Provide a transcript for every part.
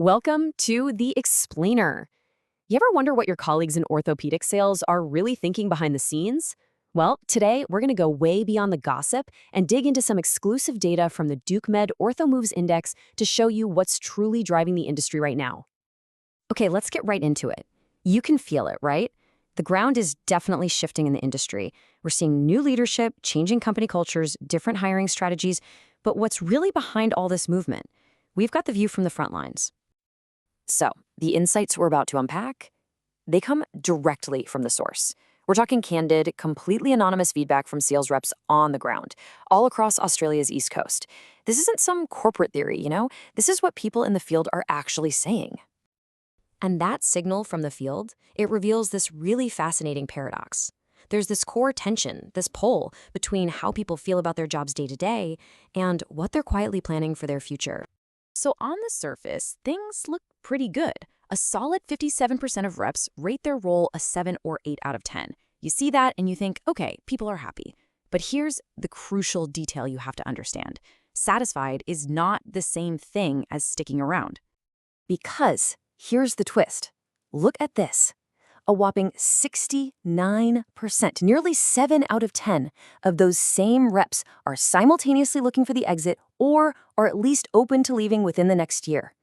Welcome to The Explainer. You ever wonder what your colleagues in orthopedic sales are really thinking behind the scenes? Well, today we're going to go way beyond the gossip and dig into some exclusive data from the Duke Med Ortho Moves Index to show you what's truly driving the industry right now. Okay, let's get right into it. You can feel it, right? The ground is definitely shifting in the industry. We're seeing new leadership, changing company cultures, different hiring strategies. But what's really behind all this movement? We've got the view from the front lines. So, the insights we're about to unpack, they come directly from the source. We're talking candid, completely anonymous feedback from sales reps on the ground, all across Australia's East Coast. This isn't some corporate theory, This is what people in the field are actually saying. And that signal from the field, it reveals this really fascinating paradox. There's this core tension, this pull between how people feel about their jobs day to day and what they're quietly planning for their future. So on the surface, things look pretty good. A solid 57% of reps rate their role a 7 or 8 out of 10. You see that and you think, okay, people are happy. But here's the crucial detail you have to understand. Satisfied is not the same thing as sticking around. Because here's the twist. Look at this. A whopping 69%, nearly 7 out of 10 of those same reps are simultaneously looking for the exit or are at least open to leaving within the next year.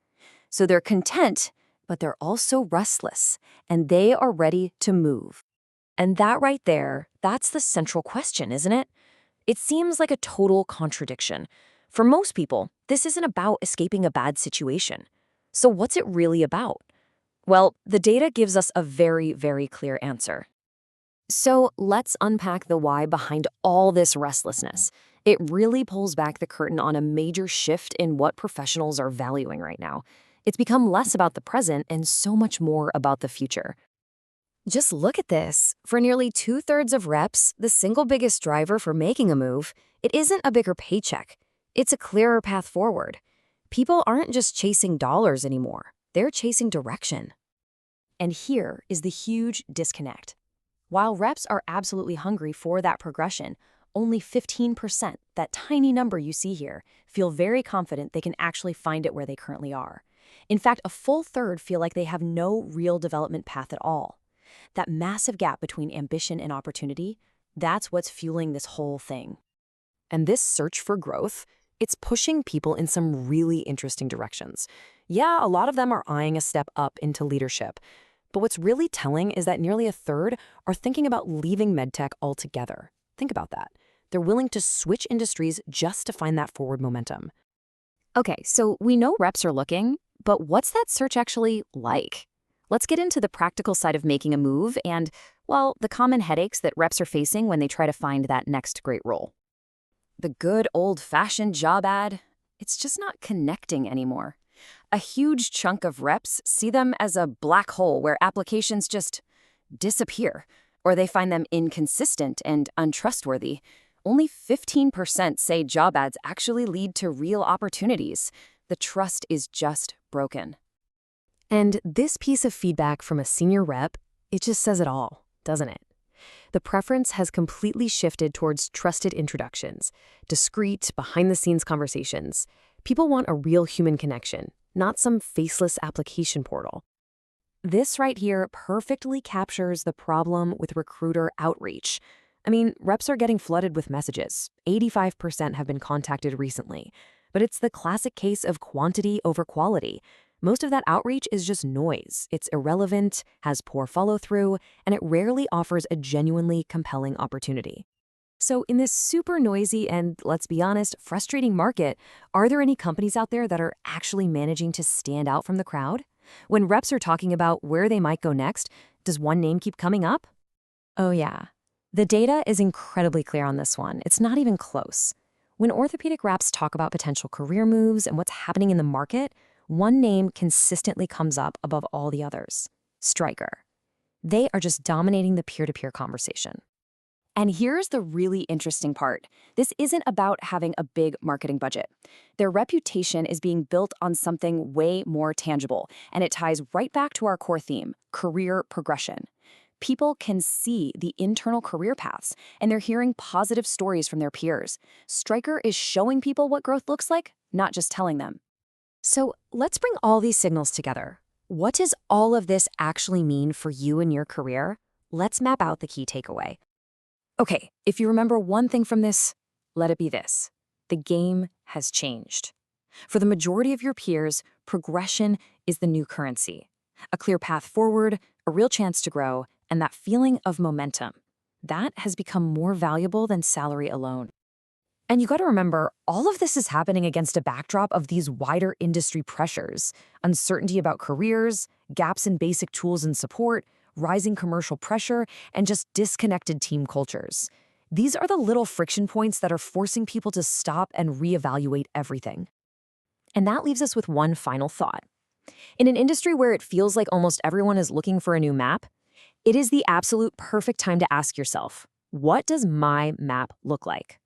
So they're content, but they're also restless, and they are ready to move. And that right there, that's the central question, isn't it? It seems like a total contradiction. For most people, this isn't about escaping a bad situation. So what's it really about? Well, the data gives us a very, very clear answer. So let's unpack the why behind all this restlessness. It really pulls back the curtain on a major shift in what professionals are valuing right now. It's become less about the present and so much more about the future. Just look at this. For nearly 2/3 of reps, the single biggest driver for making a move, it isn't a bigger paycheck. It's a clearer path forward. People aren't just chasing dollars anymore. They're chasing direction. And here is the huge disconnect. While reps are absolutely hungry for that progression, only 15%, that tiny number you see here, feel very confident they can actually find it where they currently are. In fact, a full third feel like they have no real development path at all. That massive gap between ambition and opportunity, that's what's fueling this whole thing. And this search for growth, it's pushing people in some really interesting directions. Yeah, a lot of them are eyeing a step up into leadership. But what's really telling is that nearly a third are thinking about leaving medtech altogether. Think about that. They're willing to switch industries just to find that forward momentum. Okay, so we know reps are looking, but what's that search actually like? Let's get into the practical side of making a move and, well, the common headaches that reps are facing when they try to find that next great role. The good old-fashioned job ad, it's just not connecting anymore. A huge chunk of reps see them as a black hole where applications just disappear, or they find them inconsistent and untrustworthy. Only 15% say job ads actually lead to real opportunities. The trust is just broken. And this piece of feedback from a senior rep, it just says it all, doesn't it? The preference has completely shifted towards trusted introductions, discreet, behind-the-scenes conversations. People want a real human connection, not some faceless application portal. This right here perfectly captures the problem with recruiter outreach. I mean, reps are getting flooded with messages. 85% have been contacted recently. But it's the classic case of quantity over quality. Most of that outreach is just noise. It's irrelevant, has poor follow-through, and it rarely offers a genuinely compelling opportunity. So in this super noisy and, let's be honest, frustrating market, are there any companies out there that are actually managing to stand out from the crowd? When reps are talking about where they might go next, does one name keep coming up? Oh yeah. The data is incredibly clear on this one. It's not even close. When orthopedic reps talk about potential career moves and what's happening in the market, one name consistently comes up above all the others: Stryker. They are just dominating the peer-to-peer conversation. And here's the really interesting part. This isn't about having a big marketing budget. Their reputation is being built on something way more tangible, and it ties right back to our core theme, career progression. People can see the internal career paths, and they're hearing positive stories from their peers. Stryker is showing people what growth looks like, not just telling them. So let's bring all these signals together. What does all of this actually mean for you and your career? Let's map out the key takeaway. Okay, if you remember one thing from this, let it be this. The game has changed. For the majority of your peers, progression is the new currency. A clear path forward, a real chance to grow, and that feeling of momentum. That has become more valuable than salary alone. And you got to remember, all of this is happening against a backdrop of these wider industry pressures, uncertainty about careers, gaps in basic tools and support, rising commercial pressure, and just disconnected team cultures. These are the little friction points that are forcing people to stop and reevaluate everything. And that leaves us with one final thought. In an industry where it feels like almost everyone is looking for a new map, it is the absolute perfect time to ask yourself, what does my map look like?